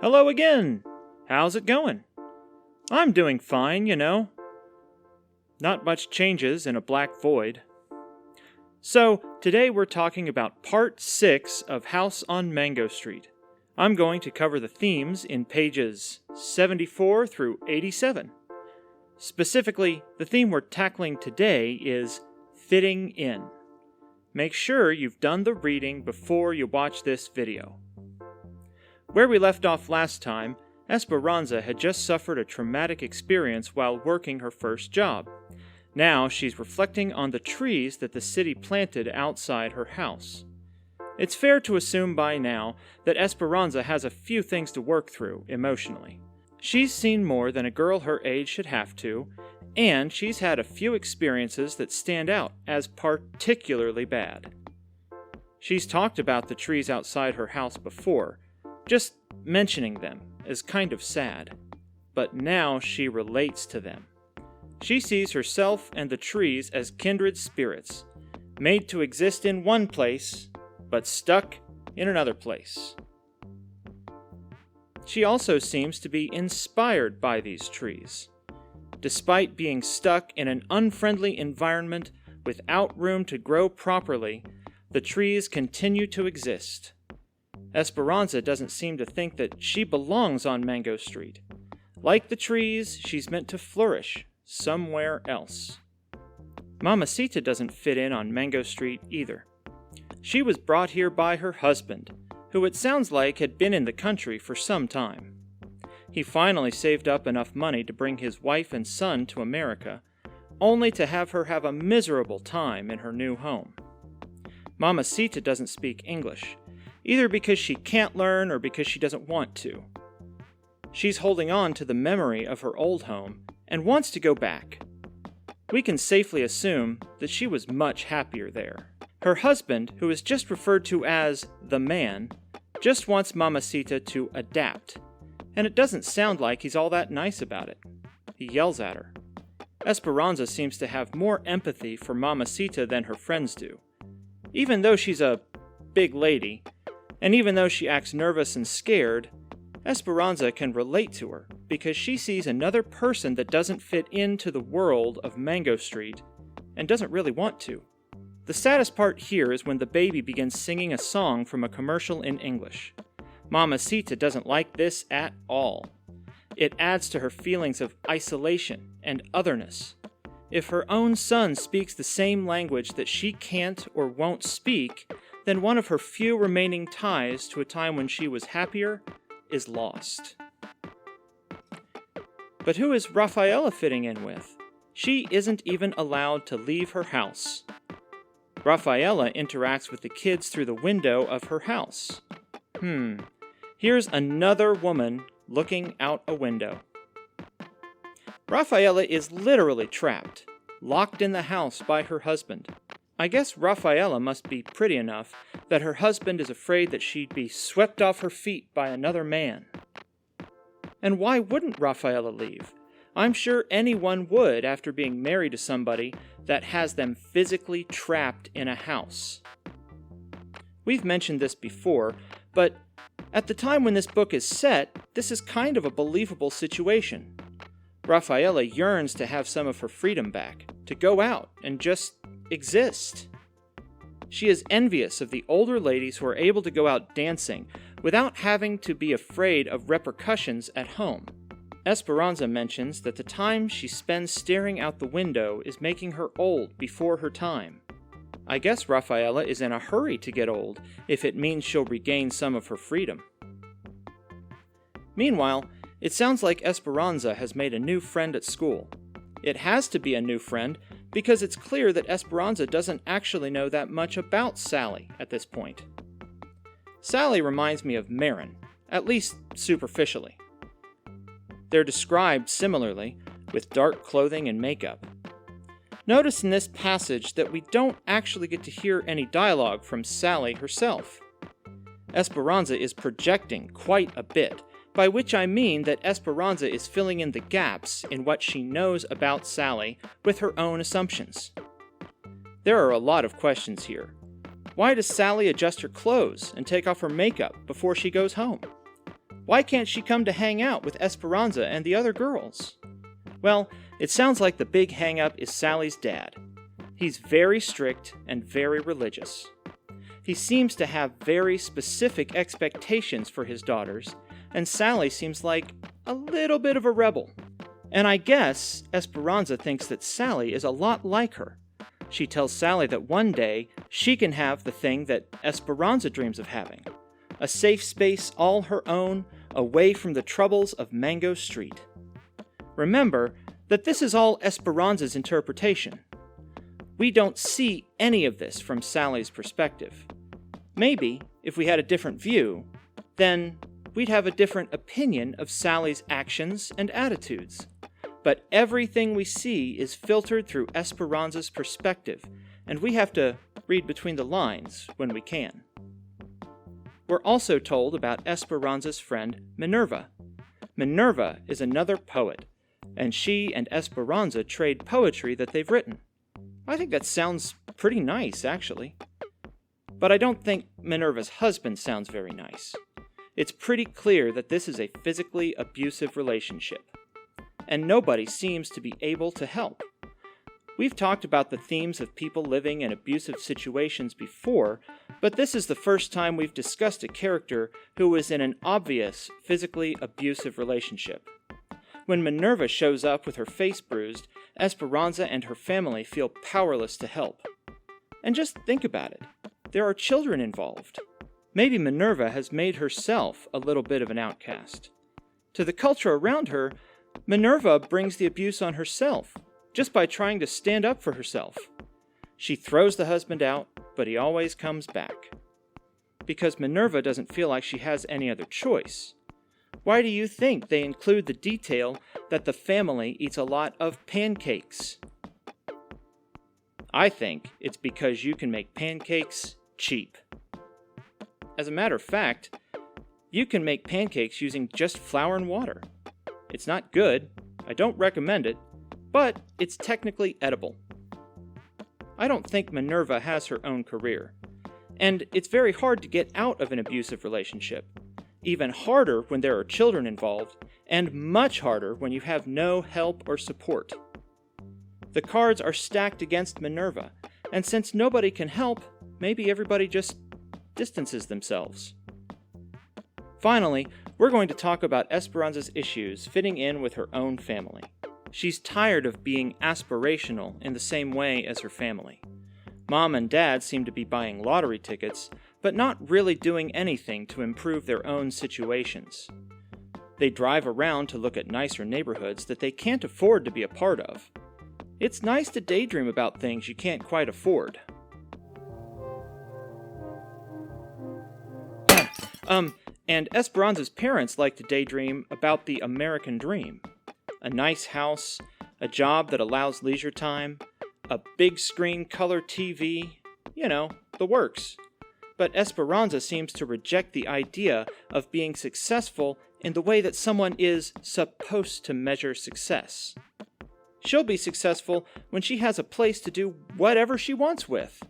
Hello again! How's it going? I'm doing fine, you know. Not much changes in a black void. So, today we're talking about Part 6 of House on Mango Street. I'm going to cover the themes in pages 74 through 87. Specifically, the theme we're tackling today is fitting in. Make sure you've done the reading before you watch this video. Where we left off last time, Esperanza had just suffered a traumatic experience while working her first job. Now she's reflecting on the trees that the city planted outside her house. It's fair to assume by now that Esperanza has a few things to work through emotionally. She's seen more than a girl her age should have to, and she's had a few experiences that stand out as particularly bad. She's talked about the trees outside her house before. Just mentioning them is kind of sad, but now she relates to them. She sees herself and the trees as kindred spirits, made to exist in one place, but stuck in another place. She also seems to be inspired by these trees. Despite being stuck in an unfriendly environment without room to grow properly, the trees continue to exist. Esperanza doesn't seem to think that she belongs on Mango Street. Like the trees, she's meant to flourish somewhere else. Mamacita doesn't fit in on Mango Street either. She was brought here by her husband, who it sounds like had been in the country for some time. He finally saved up enough money to bring his wife and son to America, only to have her have a miserable time in her new home. Mamacita doesn't speak English, either because she can't learn or because she doesn't want to. She's holding on to the memory of her old home and wants to go back. We can safely assume that she was much happier there. Her husband, who is just referred to as the man, just wants Mamacita to adapt, and it doesn't sound like he's all that nice about it. He yells at her. Esperanza seems to have more empathy for Mamacita than her friends do. Even though she's a big lady, and even though she acts nervous and scared, Esperanza can relate to her because she sees another person that doesn't fit into the world of Mango Street and doesn't really want to. The saddest part here is when the baby begins singing a song from a commercial in English. Mamacita doesn't like this at all. It adds to her feelings of isolation and otherness. If her own son speaks the same language that she can't or won't speak, then one of her few remaining ties to a time when she was happier is lost. But who is Rafaela fitting in with? She isn't even allowed to leave her house. Rafaela interacts with the kids through the window of her house. Here's another woman looking out a window. Rafaela is literally trapped, locked in the house by her husband. I guess Rafaela must be pretty enough that her husband is afraid that she'd be swept off her feet by another man. And why wouldn't Rafaela leave? I'm sure anyone would after being married to somebody that has them physically trapped in a house. We've mentioned this before, but at the time when this book is set, this is kind of a believable situation. Rafaela yearns to have some of her freedom back, to go out and just exist. She is envious of the older ladies who are able to go out dancing without having to be afraid of repercussions at home. Esperanza mentions that the time she spends staring out the window is making her old before her time. I guess Rafaela is in a hurry to get old if it means she'll regain some of her freedom. Meanwhile, it sounds like Esperanza has made a new friend at school. It has to be a new friend because it's clear that Esperanza doesn't actually know that much about Sally at this point. Sally reminds me of Marin, at least superficially. They're described similarly, with dark clothing and makeup. Notice in this passage that we don't actually get to hear any dialogue from Sally herself. Esperanza is projecting quite a bit, by which I mean that Esperanza is filling in the gaps in what she knows about Sally with her own assumptions. There are a lot of questions here. Why does Sally adjust her clothes and take off her makeup before she goes home? Why can't she come to hang out with Esperanza and the other girls? Well, it sounds like the big hang-up is Sally's dad. He's very strict and very religious. He seems to have very specific expectations for his daughters, and Sally seems like a little bit of a rebel. And I guess Esperanza thinks that Sally is a lot like her. She tells Sally that one day she can have the thing that Esperanza dreams of having, a safe space all her own, away from the troubles of Mango Street. Remember that this is all Esperanza's interpretation. We don't see any of this from Sally's perspective. Maybe, if we had a different view, then we'd have a different opinion of Sally's actions and attitudes. But everything we see is filtered through Esperanza's perspective, and we have to read between the lines when we can. We're also told about Esperanza's friend Minerva. Minerva is another poet, and she and Esperanza trade poetry that they've written. I think that sounds pretty nice, actually. But I don't think Minerva's husband sounds very nice. It's pretty clear that this is a physically abusive relationship, and nobody seems to be able to help. We've talked about the themes of people living in abusive situations before, but this is the first time we've discussed a character who is in an obvious physically abusive relationship. When Minerva shows up with her face bruised, Esperanza and her family feel powerless to help. And just think about it. There are children involved. Maybe Minerva has made herself a little bit of an outcast. To the culture around her, Minerva brings the abuse on herself, just by trying to stand up for herself. She throws the husband out, but he always comes back. Because Minerva doesn't feel like she has any other choice. Why do you think they include the detail that the family eats a lot of pancakes? I think it's because you can make pancakes cheap. As a matter of fact, you can make pancakes using just flour and water. It's not good, I don't recommend it, but it's technically edible. I don't think Minerva has her own career, and it's very hard to get out of an abusive relationship. Even harder when there are children involved, and much harder when you have no help or support. The cards are stacked against Minerva, and since nobody can help, maybe everybody just distances themselves. Finally, we're going to talk about Esperanza's issues fitting in with her own family. She's tired of being aspirational in the same way as her family. Mom and Dad seem to be buying lottery tickets, but not really doing anything to improve their own situations. They drive around to look at nicer neighborhoods that they can't afford to be a part of. It's nice to daydream about things you can't quite afford. And Esperanza's parents like to daydream about the American dream. A nice house, a job that allows leisure time, a big screen color TV, the works. But Esperanza seems to reject the idea of being successful in the way that someone is supposed to measure success. She'll be successful when she has a place to do whatever she wants with,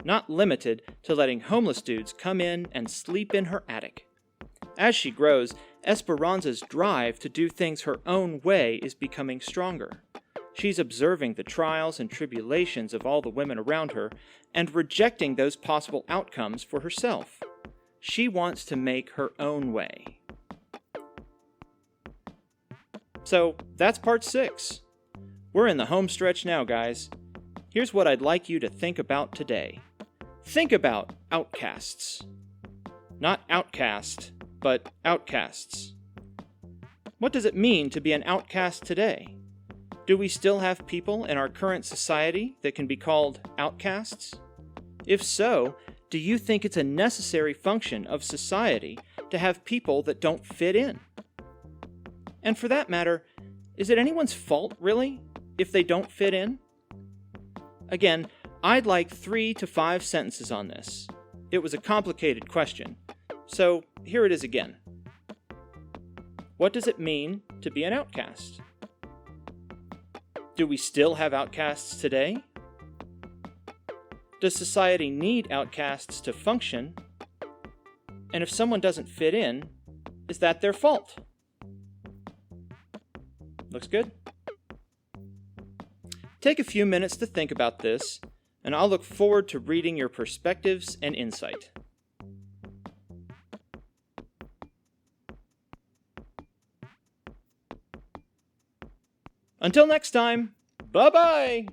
not limited to letting homeless dudes come in and sleep in her attic. As she grows, Esperanza's drive to do things her own way is becoming stronger. She's observing the trials and tribulations of all the women around her and rejecting those possible outcomes for herself. She wants to make her own way. So, that's part 6. We're in the home stretch now, guys. Here's what I'd like you to think about today. Think about outcasts. Not outcast, but outcasts. What does it mean to be an outcast today? Do we still have people in our current society that can be called outcasts? If so, do you think it's a necessary function of society to have people that don't fit in? And for that matter, is it anyone's fault, really, if they don't fit in? Again, I'd like 3 to 5 sentences on this. It was a complicated question, so here it is again. What does it mean to be an outcast? Do we still have outcasts today? Does society need outcasts to function? And if someone doesn't fit in, is that their fault? Looks good? Take a few minutes to think about this, and I'll look forward to reading your perspectives and insight. Until next time, bye-bye!